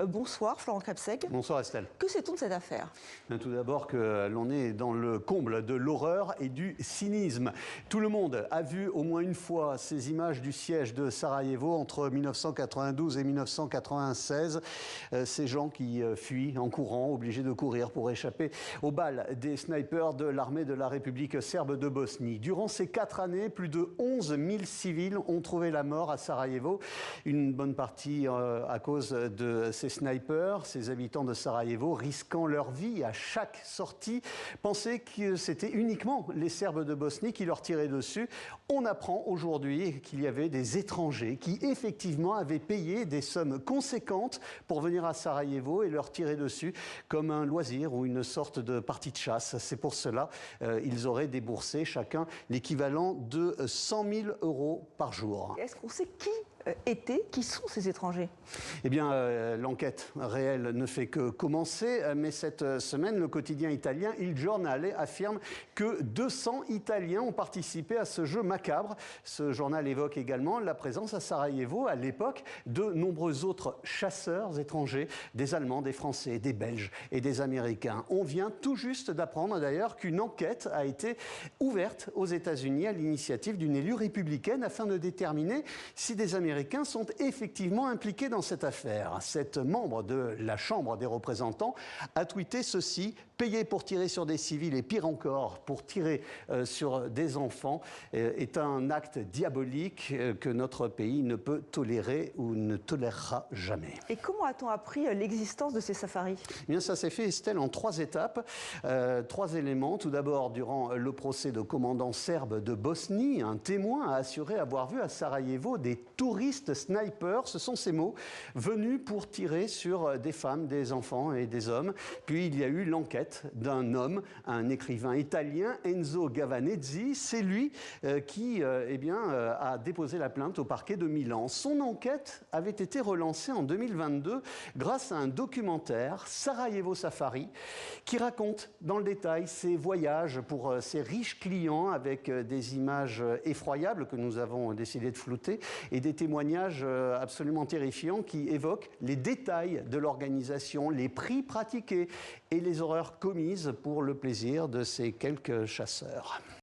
Bonsoir Florent Crepsec. Bonsoir Estelle. Que sait-on de cette affaire? Tout d'abord que l'on est dans le comble de l'horreur et du cynisme. Tout le monde a vu au moins une fois ces images du siège de Sarajevo entre 1992 et 1996. Ces gens qui fuient en courant, obligés de courir pour échapper aux balles des snipers de l'armée de la République serbe de Bosnie. Durant ces 4 années, plus de 11 000 civils ont trouvé la mort à Sarajevo. Une bonne partie à cause de ces snipers, ces habitants de Sarajevo risquant leur vie à chaque sortie, pensaient que c'était uniquement les Serbes de Bosnie qui leur tiraient dessus. On apprend aujourd'hui qu'il y avait des étrangers qui effectivement avaient payé des sommes conséquentes pour venir à Sarajevo et leur tirer dessus comme un loisir ou une sorte de partie de chasse. C'est pour cela ils auraient déboursé chacun l'équivalent de 100 000 € par jour. Est-ce qu'on sait qui sont ces étrangers? Eh bien, l'enquête réelle ne fait que commencer, mais cette semaine, le quotidien italien Il Giornale affirme que 200 Italiens ont participé à ce jeu macabre. Ce journal évoque également la présence à Sarajevo, à l'époque, de nombreux autres chasseurs étrangers, des Allemands, des Français, des Belges et des Américains. On vient tout juste d'apprendre d'ailleurs qu'une enquête a été ouverte aux États-Unis à l'initiative d'une élue républicaine afin de déterminer si des Américains sont effectivement impliqués dans cette affaire. Cette membre de la Chambre des représentants a tweeté ceci: payer pour tirer sur des civils et pire encore pour tirer sur des enfants est un acte diabolique que notre pays ne peut tolérer ou ne tolérera jamais. Et comment a-t-on appris l'existence de ces safaris? Eh bien, ça s'est fait, Estelle, en 3 étapes, 3 éléments. Tout d'abord, durant le procès de commandant serbe de Bosnie, un témoin a assuré avoir vu à Sarajevo des touristes snipers, ce sont ces mots, venus pour tirer sur des femmes, des enfants et des hommes. Puis il y a eu l'enquête d'un homme, un écrivain italien, Enzo Gavanezzi. C'est lui qui a déposé la plainte au parquet de Milan. Son enquête avait été relancée en 2022 grâce à un documentaire, Sarajevo Safari, qui raconte dans le détail ses voyages pour ses riches clients avec des images effroyables que nous avons décidé de flouter et des témoignages absolument terrifiants qui évoquent les détails de l'organisation, les prix pratiqués et les horreurs commises pour le plaisir de ces quelques chasseurs.